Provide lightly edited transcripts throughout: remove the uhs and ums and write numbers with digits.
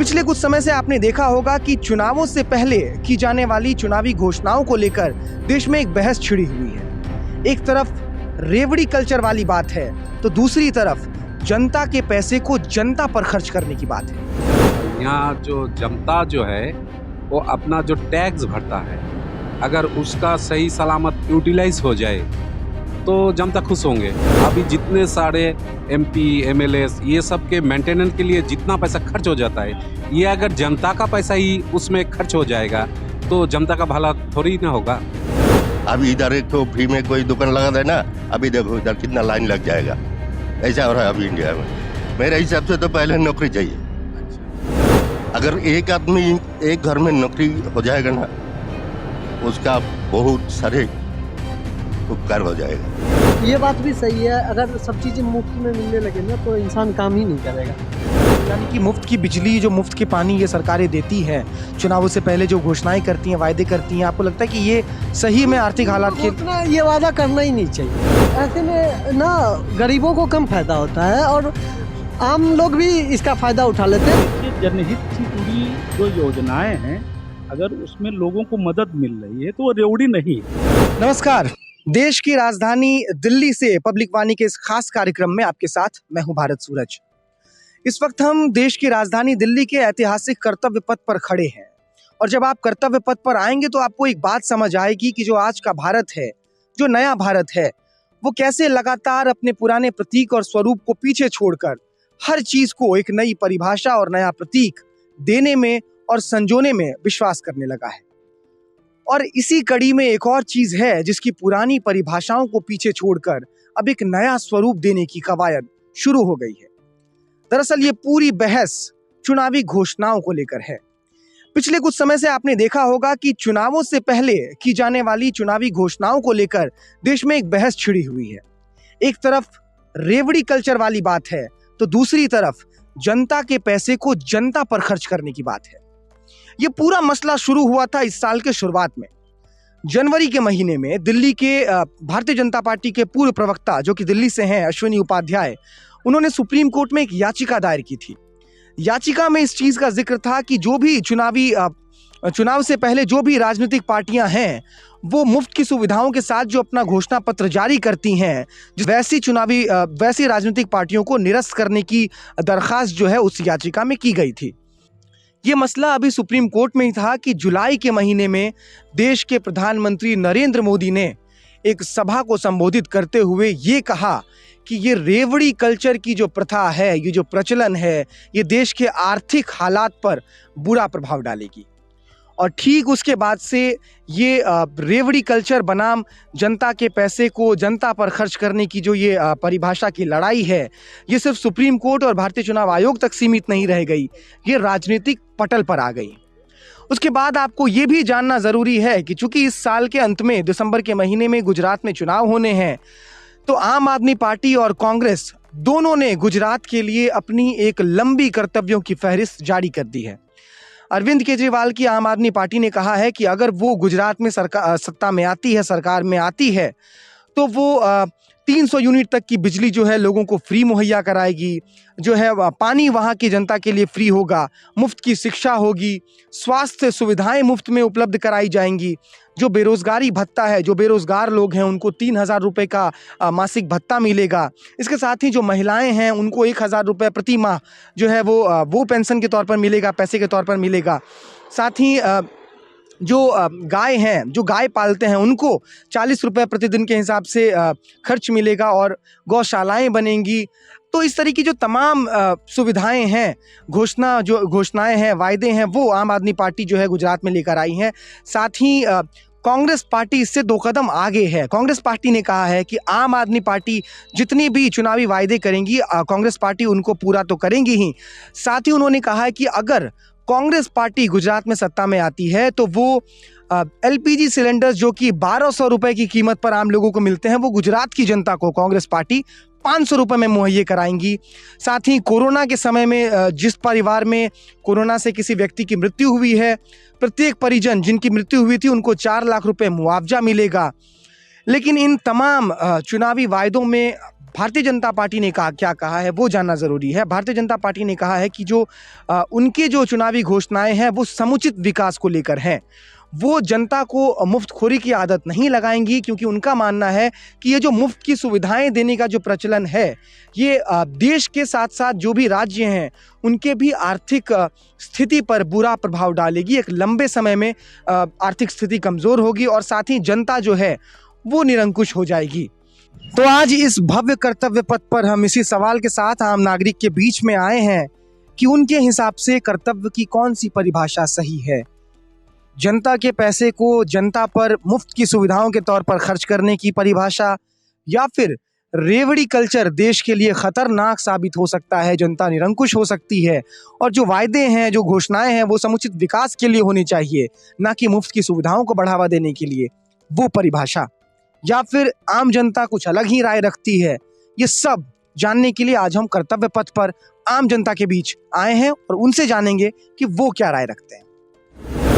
पिछले कुछ समय से आपने देखा होगा कि चुनावों से पहले की जाने वाली चुनावी घोषणाओं को लेकर देश में एक बहस छिड़ी हुई है। एक तरफ रेवड़ी कल्चर वाली बात है तो दूसरी तरफ जनता के पैसे को जनता पर खर्च करने की बात है। यहाँ जो जनता जो है वो अपना जो टैक्स भरता है, अगर उसका सही सलामत यूटिलाइज हो जाए तो जनता खुश होंगे। अभी जितने सारे एमपी एमएलए ये सब के मेंटेनेंस के लिए जितना पैसा खर्च हो जाता है, ये अगर जनता का पैसा ही उसमें खर्च हो जाएगा तो जनता का भला थोड़ी ना होगा। अभी इधर एक तो फ्री में कोई दुकान लगा दे ना, अभी देखो इधर कितना लाइन लग जाएगा। ऐसा हो रहा है अभी इंडिया में। मेरे हिसाब से तो पहले नौकरी चाहिए। अगर एक आदमी एक घर में नौकरी हो जाएगा ना, उसका बहुत सारे उपकार हो जाएगा। ये बात भी सही है, अगर सब चीज़ें मुफ्त में मिलने लगे ना तो इंसान काम ही नहीं करेगा। यानी कि मुफ्त की बिजली, जो मुफ्त के पानी ये सरकारें देती हैं, चुनावों से पहले जो घोषणाएं करती हैं, वायदे करती हैं, आपको लगता है कि ये सही में आर्थिक हालात के उतना ये वादा करना ही नहीं चाहिए। ऐसे में ना गरीबों को कम फायदा होता है और आम लोग भी इसका फायदा उठा लेते हैं। जनहित से जुड़ी जो योजनाएं हैं, अगर उसमें लोगों को मदद मिल रही है तो वो रेवड़ी नहीं है। नमस्कार, देश की राजधानी दिल्ली से पब्लिक वाणी के इस खास कार्यक्रम में आपके साथ मैं हूं भारत सूरज। इस वक्त हम देश की राजधानी दिल्ली के ऐतिहासिक कर्तव्य पथ पर खड़े हैं और जब आप कर्तव्य पथ पर आएंगे तो आपको एक बात समझ आएगी कि जो आज का भारत है, जो नया भारत है, वो कैसे लगातार अपने पुराने प्रतीक और स्वरूप को पीछे छोड़कर हर चीज को एक नई परिभाषा और नया प्रतीक देने में और संजोने में विश्वास करने लगा है। और इसी कड़ी में एक और चीज है जिसकी पुरानी परिभाषाओं को पीछे छोड़कर अब एक नया स्वरूप देने की कवायद शुरू हो गई है। दरअसल ये पूरी बहस चुनावी घोषणाओं को लेकर है। पिछले कुछ समय से आपने देखा होगा कि चुनावों से पहले की जाने वाली चुनावी घोषणाओं को लेकर देश में एक बहस छिड़ी हुई है। एक तरफ रेवड़ी कल्चर वाली बात है तो दूसरी तरफ जनता के पैसे को जनता पर खर्च करने की बात है। ये पूरा मसला शुरू हुआ था इस साल के शुरुआत में। जनवरी के महीने में दिल्ली के भारतीय जनता पार्टी के पूर्व प्रवक्ता, जो कि दिल्ली से हैं, अश्विनी उपाध्याय, उन्होंने सुप्रीम कोर्ट में एक याचिका दायर की थी। याचिका में इस चीज का जिक्र था कि जो भी चुनाव से पहले जो भी राजनीतिक पार्टियां हैं वो मुफ्त की सुविधाओं के साथ जो अपना घोषणा पत्र जारी करती हैं, वैसी राजनीतिक पार्टियों को निरस्त करने की दरखास्त जो है उस याचिका में की गई थी। ये मसला अभी सुप्रीम कोर्ट में ही था कि जुलाई के महीने में देश के प्रधानमंत्री नरेंद्र मोदी ने एक सभा को संबोधित करते हुए ये कहा कि ये रेवड़ी कल्चर की जो प्रथा है, ये जो प्रचलन है, ये देश के आर्थिक हालात पर बुरा प्रभाव डालेगी। और ठीक उसके बाद से ये रेवड़ी कल्चर बनाम जनता के पैसे को जनता पर खर्च करने की जो ये परिभाषा की लड़ाई है, ये सिर्फ सुप्रीम कोर्ट और भारतीय चुनाव आयोग तक सीमित नहीं रह गई, ये राजनीतिक पटल पर आ गई। उसके बाद आपको ये भी जानना ज़रूरी है कि चूंकि इस साल के अंत में दिसंबर के महीने में गुजरात में चुनाव होने हैं, तो आम आदमी पार्टी और कांग्रेस दोनों ने गुजरात के लिए अपनी एक लंबी कर्तव्यों की फहरिस्त जारी कर दी है। अरविंद केजरीवाल की आम आदमी पार्टी ने कहा है कि अगर वो गुजरात में सत्ता में आती है, सरकार में आती है, तो वो 300 यूनिट तक की बिजली जो है लोगों को फ्री मुहैया कराएगी, जो है पानी वहाँ की जनता के लिए फ्री होगा, मुफ्त की शिक्षा होगी, स्वास्थ्य सुविधाएं मुफ्त में उपलब्ध कराई जाएंगी, जो बेरोजगारी भत्ता है, जो बेरोजगार लोग हैं उनको 3,000 रुपये का मासिक भत्ता मिलेगा। इसके साथ ही जो महिलाएं हैं उनको 1,000 रुपये प्रति माह जो है वो पेंशन के तौर पर मिलेगा, पैसे के तौर पर मिलेगा। साथ ही जो गाय हैं, जो गाय पालते हैं, उनको 40 रुपये प्रतिदिन के हिसाब से खर्च मिलेगा और गौशालाएं बनेंगी। तो इस तरह की जो तमाम सुविधाएं हैं, घोषणाएं हैं, वायदे हैं, वो आम आदमी पार्टी जो है गुजरात में लेकर आई है। साथ ही कांग्रेस पार्टी इससे 2 कदम आगे है। कांग्रेस पार्टी ने कहा है कि आम आदमी पार्टी जितनी भी चुनावी वायदे करेंगी, कांग्रेस पार्टी उनको पूरा तो करेंगी ही। साथ ही उन्होंने कहा है कि अगर कांग्रेस पार्टी गुजरात में सत्ता में आती है तो वो एलपीजी सिलेंडर्स जो कि 1200 रुपये की कीमत पर आम लोगों को मिलते हैं, वो गुजरात की जनता को कांग्रेस पार्टी 500 रुपये में मुहैया कराएंगी। साथ ही कोरोना के समय में जिस परिवार में कोरोना से किसी व्यक्ति की मृत्यु हुई है, प्रत्येक परिजन जिनकी मृत्यु हुई थी उनको 4 लाख रुपए मुआवजा मिलेगा। लेकिन इन तमाम चुनावी वायदों में भारतीय जनता पार्टी ने क्या कहा है वो जानना ज़रूरी है। भारतीय जनता पार्टी ने कहा है कि जो उनके जो चुनावी घोषणाएं हैं वो समुचित विकास को लेकर हैं। वो जनता को मुफ्तखोरी की आदत नहीं लगाएंगी, क्योंकि उनका मानना है कि ये जो मुफ्त की सुविधाएं देने का जो प्रचलन है ये देश के साथ साथ जो भी राज्य हैं उनके भी आर्थिक स्थिति पर बुरा प्रभाव डालेगी। एक लंबे समय में आर्थिक स्थिति कमज़ोर होगी और साथ ही जनता जो है वो निरंकुश हो जाएगी। तो आज इस भव्य कर्तव्य पथ पर हम इसी सवाल के साथ आम नागरिक के बीच में आए हैं कि उनके हिसाब से कर्तव्य की कौन सी परिभाषा सही है। जनता के पैसे को जनता पर मुफ्त की सुविधाओं के तौर पर खर्च करने की परिभाषा, या फिर रेवड़ी कल्चर देश के लिए खतरनाक साबित हो सकता है, जनता निरंकुश हो सकती है और जो वायदे हैं, जो घोषणाएं हैं वो समुचित विकास के लिए होनी चाहिए, ना कि मुफ्त की सुविधाओं को बढ़ावा देने के लिए, वो परिभाषा, या फिर आम जनता कुछ अलग ही राय रखती है। ये सब जानने के लिए आज हम कर्तव्य पथ पर आम जनता के बीच आए हैं और उनसे जानेंगे कि वो क्या राय रखते हैं।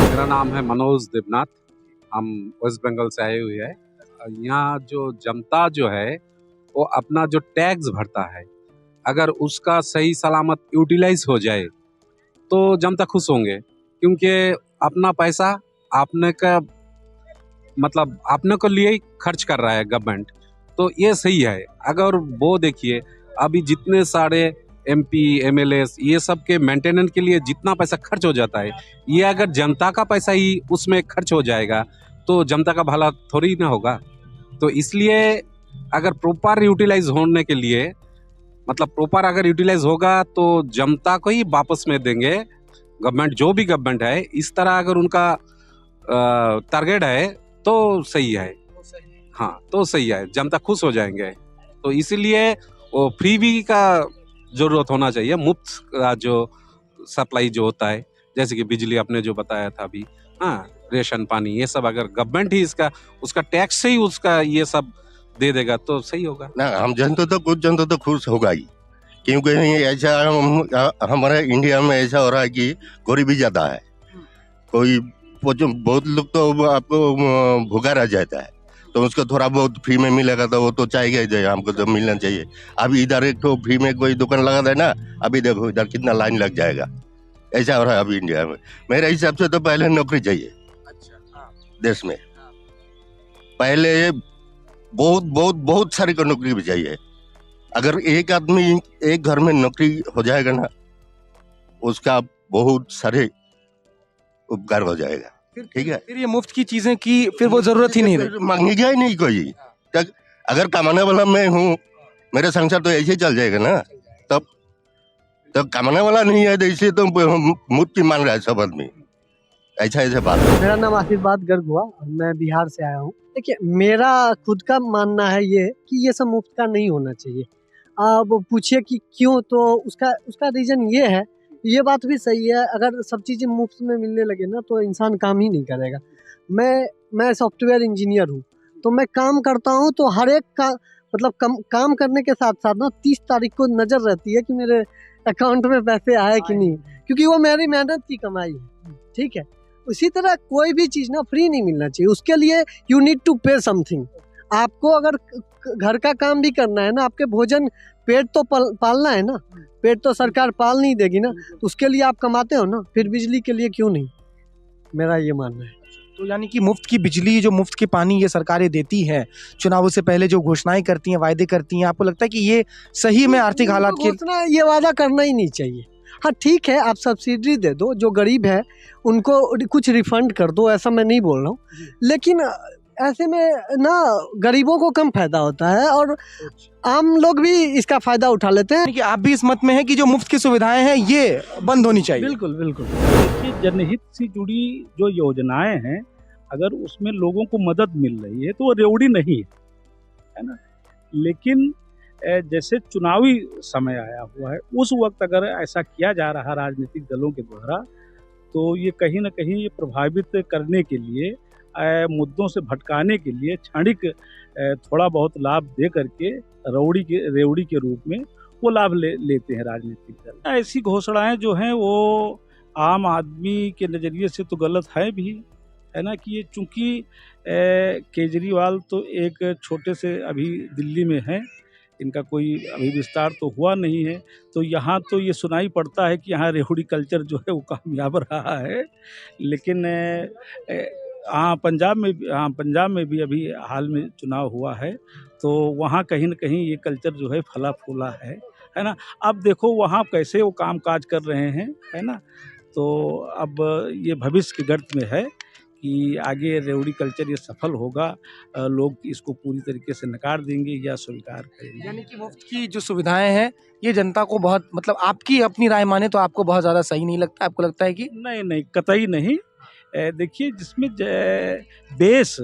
मेरा नाम है मनोज देवनाथ, हम वेस्ट बंगाल से आए हुए हैं। यहाँ जो जनता जो है वो अपना जो टैक्स भरता है, अगर उसका सही सलामत यूटिलाइज हो जाए तो जनता खुश होंगे, क्योंकि अपना पैसा आपने का मतलब आपने को लिए ही खर्च कर रहा है गवर्नमेंट, तो ये सही है। अगर वो देखिए अभी जितने सारे एमपी एमएलए ये सब के मेंटेनेंस के लिए जितना पैसा खर्च हो जाता है, ये अगर जनता का पैसा ही उसमें खर्च हो जाएगा तो जनता का भला थोड़ी ना होगा। तो इसलिए अगर प्रॉपर यूटिलाइज होने के लिए मतलब प्रॉपर अगर यूटिलाइज होगा तो जनता को ही वापस में देंगे गवर्नमेंट, जो भी गवर्नमेंट है। इस तरह अगर उनका टारगेट है तो सही है, हाँ तो सही है, जनता खुश हो जाएंगे। तो इसीलिए वो फ्रीबी का जरूरत होना चाहिए, मुफ्त का जो सप्लाई जो होता है, जैसे कि बिजली आपने जो बताया था अभी, हाँ रेशन पानी, ये सब अगर गवर्नमेंट ही इसका उसका टैक्स से ही उसका ये सब दे देगा तो सही होगा ना। हम जनता तो कुछ जनता तो खुश होगा ही, क्योंकि ऐसा हमारे इंडिया में ऐसा हो रहा है कि गरीबी ज्यादा है। कोई बहुत लोग तो आपको भूखा रह जाता है, तो उसको थोड़ा बहुत फ्री में मिलेगा तो वो तो चाहेगा ही, हमको तो मिलना चाहिए। अभी इधर एक तो फ्री में कोई दुकान लगा दे ना, अभी देखो इधर कितना लाइन लग जाएगा। ऐसा हो रहा है अभी इंडिया में। मेरे हिसाब से तो पहले नौकरी चाहिए देश में, पहले बहुत बहुत बहुत सारी को नौकरी भी चाहिए। अगर एक आदमी एक घर में नौकरी हो जाएगा ना, उसका बहुत सारे उपकार हो जाएगा। ठीक है, फिर ये मुफ्त की चीजें की फिर वो जरूरत ही नहीं रही, मांगेगा ही नहीं कोई। अगर कमाने वाला मैं हूँ, मेरे संसार तो ऐसे ही चल जाएगा ना। तब कमाने वाला नहीं है तो इसे तो मुफ्त की मांग रहा है सब आदमी। ऐसा बात है। मेरा नाम आशीर्वाद गर्ग हुआ और मैं बिहार से आया हूँ। देखिए, मेरा खुद का मानना है ये कि ये सब मुफ्त का नहीं होना चाहिए। अब पूछिए कि क्यों, तो उसका रीजन ये है, ये बात भी सही है, अगर सब चीज़ें मुफ्त में मिलने लगे ना तो इंसान काम ही नहीं करेगा। मैं सॉफ्टवेयर इंजीनियर हूँ, तो मैं काम करता हूँ तो हर एक का मतलब काम करने के साथ साथ ना 30 तारीख को नज़र रहती है कि मेरे अकाउंट में पैसे आए कि नहीं, क्योंकि वो मेरी मेहनत की कमाई है। ठीक है, उसी तरह कोई भी चीज़ ना फ्री नहीं मिलना चाहिए, उसके लिए यू नीड टू पे समथिंग। आपको अगर घर का काम भी करना है ना, आपके भोजन पेट तो पालना है ना, पेट तो सरकार पाल नहीं देगी ना, तो उसके लिए आप कमाते हो ना, फिर बिजली के लिए क्यों नहीं, मेरा ये मानना है। तो यानी कि मुफ्त की बिजली, जो मुफ्त की पानी ये सरकारें देती हैं, चुनावों से पहले जो घोषणाएं करती हैं, वायदे करती हैं, आपको लगता है कि ये सही में आर्थिक हालात के घोषणा ये वादा करना ही नहीं चाहिए। हाँ ठीक है, आप सब्सिडी दे दो, जो गरीब है उनको कुछ रिफंड कर दो, ऐसा मैं नहीं बोल रहा हूँ, लेकिन ऐसे में ना गरीबों को कम फायदा होता है और आम लोग भी इसका फायदा उठा लेते हैं। कि आप भी इस मत में हैं कि जो मुफ्त की सुविधाएं हैं ये बंद होनी चाहिए। बिल्कुल बिल्कुल। देखिए, जनहित से जुड़ी जो योजनाएं हैं, अगर उसमें लोगों को मदद मिल रही है तो वो रेवड़ी नहीं है ना। लेकिन जैसे चुनावी समय आया हुआ है, उस वक्त अगर ऐसा किया जा रहा राजनीतिक दलों के द्वारा, तो ये कहीं ना कहीं ये प्रभावित करने के लिए, मुद्दों से भटकाने के लिए क्षणिक थोड़ा बहुत लाभ दे करके रेवड़ी के रूप में वो लाभ लेते हैं राजनीतिक दल। ऐसी घोषणाएं जो हैं वो आम आदमी के नज़रिए से तो गलत है भी, है ना, कि ये चूँकि केजरीवाल तो एक छोटे से अभी दिल्ली में हैं, इनका कोई अभी विस्तार तो हुआ नहीं है। तो यहाँ तो ये सुनाई पड़ता है कि यहाँ रेवड़ी कल्चर जो है वो कामयाब रहा है। लेकिन हाँ, पंजाब में भी अभी हाल में चुनाव हुआ है, तो वहाँ कहीं न कहीं ये कल्चर जो है फला फूला है ना? अब देखो वहाँ कैसे वो काम-काज कर रहे हैं, है ना? तो अब ये भविष्य के गर्त में है कि आगे रेवड़ी कल्चर ये सफल होगा, लोग इसको पूरी तरीके से नकार देंगे या स्वीकार करेंगे। यानी कि मुफ्त की जो सुविधाएं हैं ये जनता को बहुत, मतलब आपकी अपनी राय माने तो आपको बहुत ज़्यादा सही नहीं लगता, आपको लगता है कि नहीं, कतई नहीं। देखिए जिसमें बेस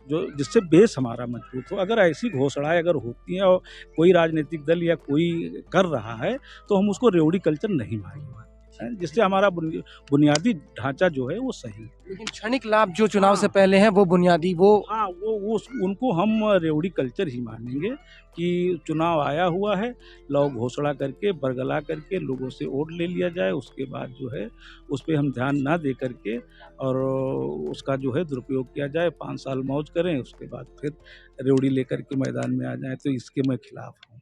जिससे बेस हमारा मजबूत हो, अगर ऐसी घोषणाएँ अगर होती हैं और कोई राजनीतिक दल या कोई कर रहा है, तो हम उसको रेवड़ी कल्चर नहीं मानेंगे, जिससे हमारा बुनियादी ढांचा जो है वो सही है। लेकिन क्षणिक लाभ जो चुनाव हाँ। से पहले हैं वो बुनियादी वो हाँ, वो उनको हम रेवड़ी कल्चर ही मानेंगे कि चुनाव आया हुआ है, लोग घोषणा करके, बरगला करके लोगों से वोट ले लिया जाए, उसके बाद जो है उस पे हम ध्यान ना दे करके और उसका जो है दुरुपयोग किया जाए, 5 साल मौज करें, उसके बाद फिर रेवड़ी लेकर के मैदान में आ जाएँ, तो इसके मैं खिलाफ हूँ।